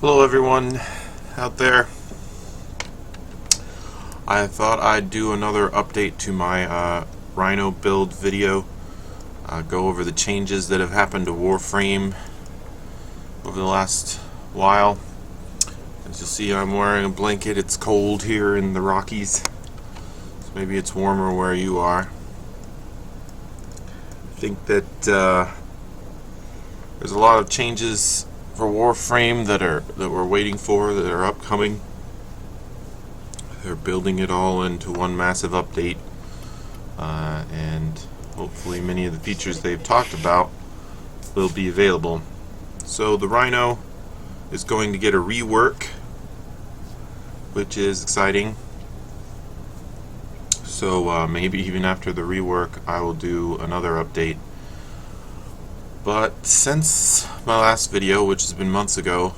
Hello everyone out there. I thought I'd do another update to my Rhino build video. Go over the changes that have happened to Warframe over the last while. As you'll see, I'm wearing a blanket. It's cold here in the Rockies. So maybe it's warmer where you are. I think that there's a lot of changes for Warframe that we're waiting for, that are upcoming. They're building it all into one massive update, and hopefully many of the features they've talked about will be available. So the Rhino is going to get a rework, which is exciting. So maybe even after the rework I will do another update. But since my last video, which has been months ago,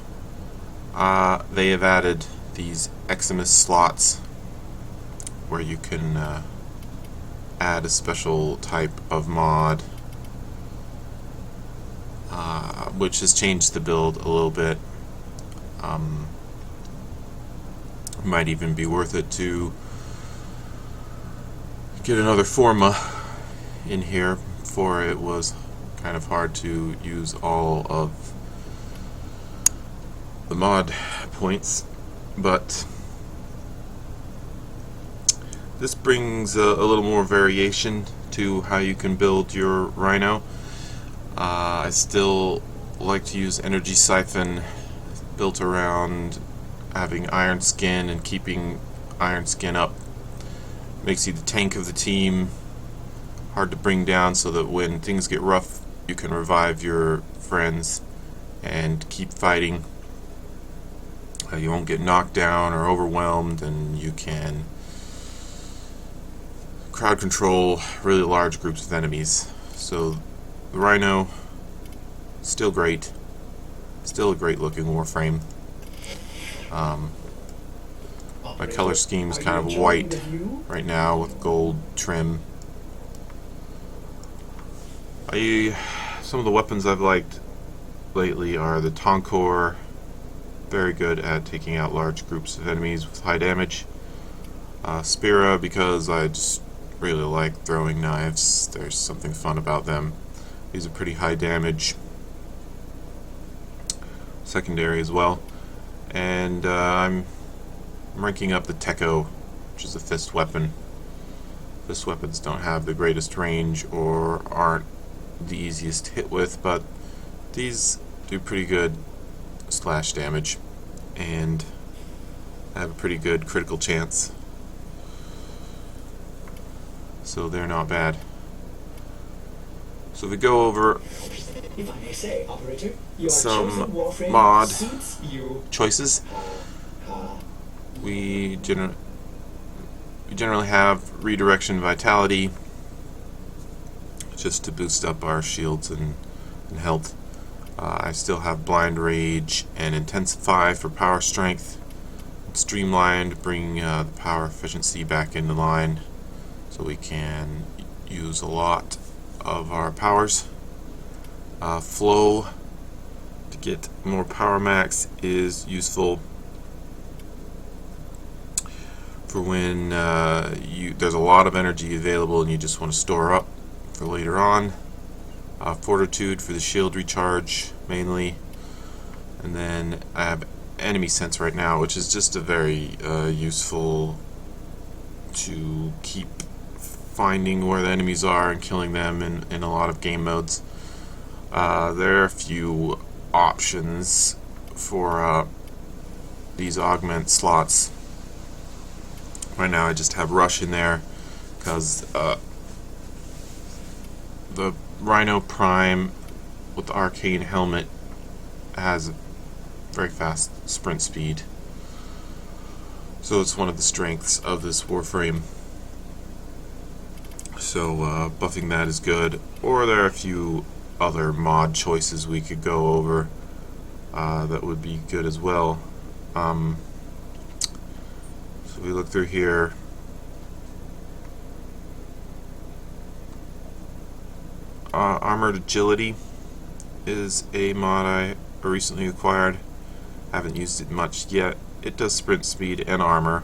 they have added these Xmas slots where you can add a special type of mod, which has changed the build a little bit. Might even be worth it to get another forma in here, for it was kind of hard to use all of the mod points. But this brings a little more variation to how you can build your Rhino. I still like to use Energy Siphon, built around having Iron Skin and keeping Iron Skin up. Makes you the tank of the team, hard to bring down, so that when things get rough you can revive your friends and keep fighting. You won't get knocked down or overwhelmed, and you can crowd control really large groups of enemies. So the Rhino, still great, still a great looking Warframe. My color scheme is kind of white right now with gold trim. Some of the weapons I've liked lately are the Tonkor, very good at taking out large groups of enemies with high damage. Spira, because I just really like throwing knives. There's something fun about them. These are pretty high damage. Secondary as well. And I'm ranking up the Tekko, which is a fist weapon. Fist weapons don't have the greatest range or aren't the easiest to hit with, but these do pretty good slash damage and have a pretty good critical chance. So they're not bad. So we go over some mod choices. We generally have redirection vitality, just to boost up our shields and health. I still have blind rage and intensify for power strength. Streamline to bring the power efficiency back into line, so we can use a lot of our powers. Flow to get more power max is useful for when there's a lot of energy available and you just want to store up for later on. Fortitude for the shield recharge mainly, and then I have enemy sense right now, which is just a very useful to keep finding where the enemies are and killing them in a lot of game modes. There are a few options for these augment slots. Right now I just have Rush in there because the Rhino Prime with the Arcane Helmet has a very fast sprint speed, so it's one of the strengths of this Warframe. So buffing that is good. Or there are a few other mod choices we could go over that would be good as well. So we look through here. Armored Agility is a mod I recently acquired. Haven't used it much yet. It does sprint speed and armor,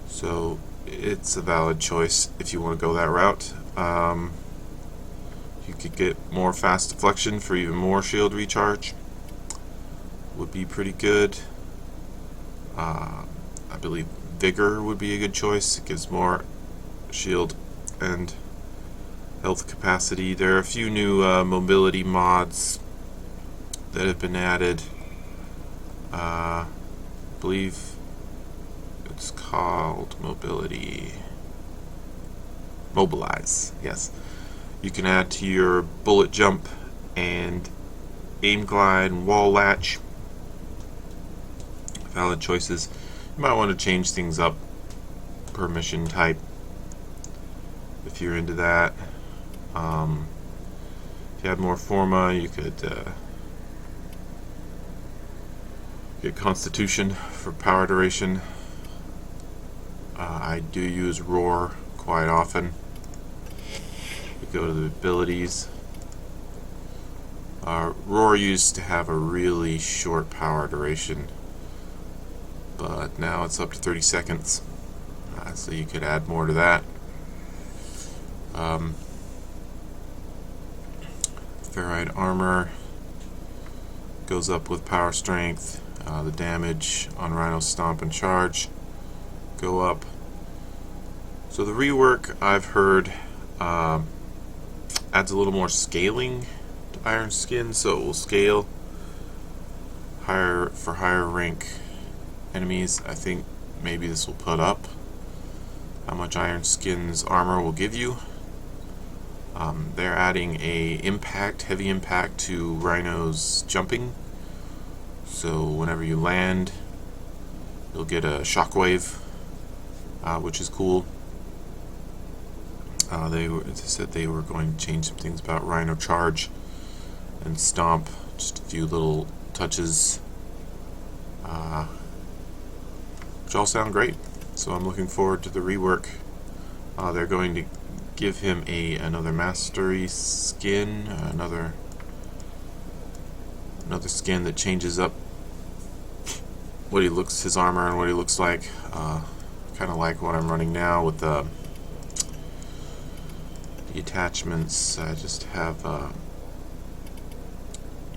so it's a valid choice if you want to go that route. You could get more fast deflection for even more shield recharge. Would be pretty good. I believe Vigor would be a good choice. It gives more shield and health capacity. There are a few new mobility mods that have been added. I believe it's called Mobilize. Yes, you can add to your bullet jump and aim glide and wall latch. Valid choices. You might want to change things up per mission type if you're into that. If you had more Forma, you could get Constitution for power duration. I do use Roar quite often. You go to the abilities. Roar used to have a really short power duration, but now it's up to 30 seconds, so you could add more to that. Ferrite armor goes up with power strength. The damage on Rhino Stomp and Charge go up. So the rework, I've heard, adds a little more scaling to Iron Skin, so it will scale higher for higher rank enemies. I think maybe this will put up how much Iron Skin's armor will give you. They're adding a heavy impact to Rhino's jumping, so whenever you land you'll get a shockwave, which is cool. They said they were going to change some things about Rhino Charge and Stomp, just a few little touches, which all sound great. So I'm looking forward to the rework. They're going to give him another mastery skin, another skin that changes up what his armor and what he looks like. Kind of like what I'm running now with the attachments. I just have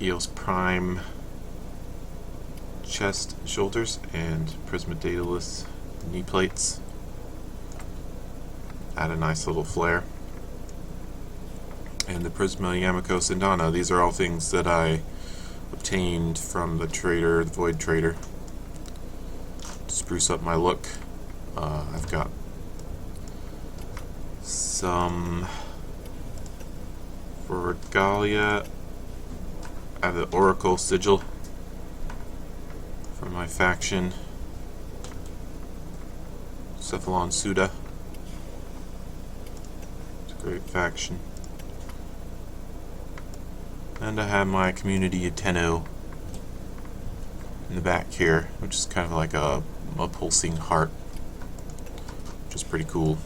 EOS Prime chest and shoulders and Prisma Daedalus knee plates. Add a nice little flare. And the Prisma Yamako Sindana. These are all things that I obtained from the Void Trader, to spruce up my look. I've got some for Regalia. I have the Oracle Sigil from my faction, Cephalon Suda. It's a great faction. And I have my Community Ateno in the back here, which is kind of like a pulsing heart, which is pretty cool.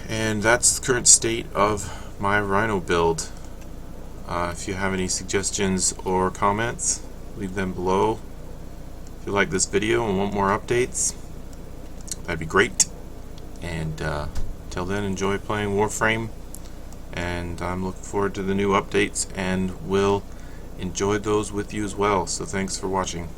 And that's the current state of my Rhino build. If you have any suggestions or comments, leave them below. If you like this video and want more updates, that'd be great. And till then, enjoy playing Warframe, and I'm looking forward to the new updates, and will enjoy those with you as well. So thanks for watching.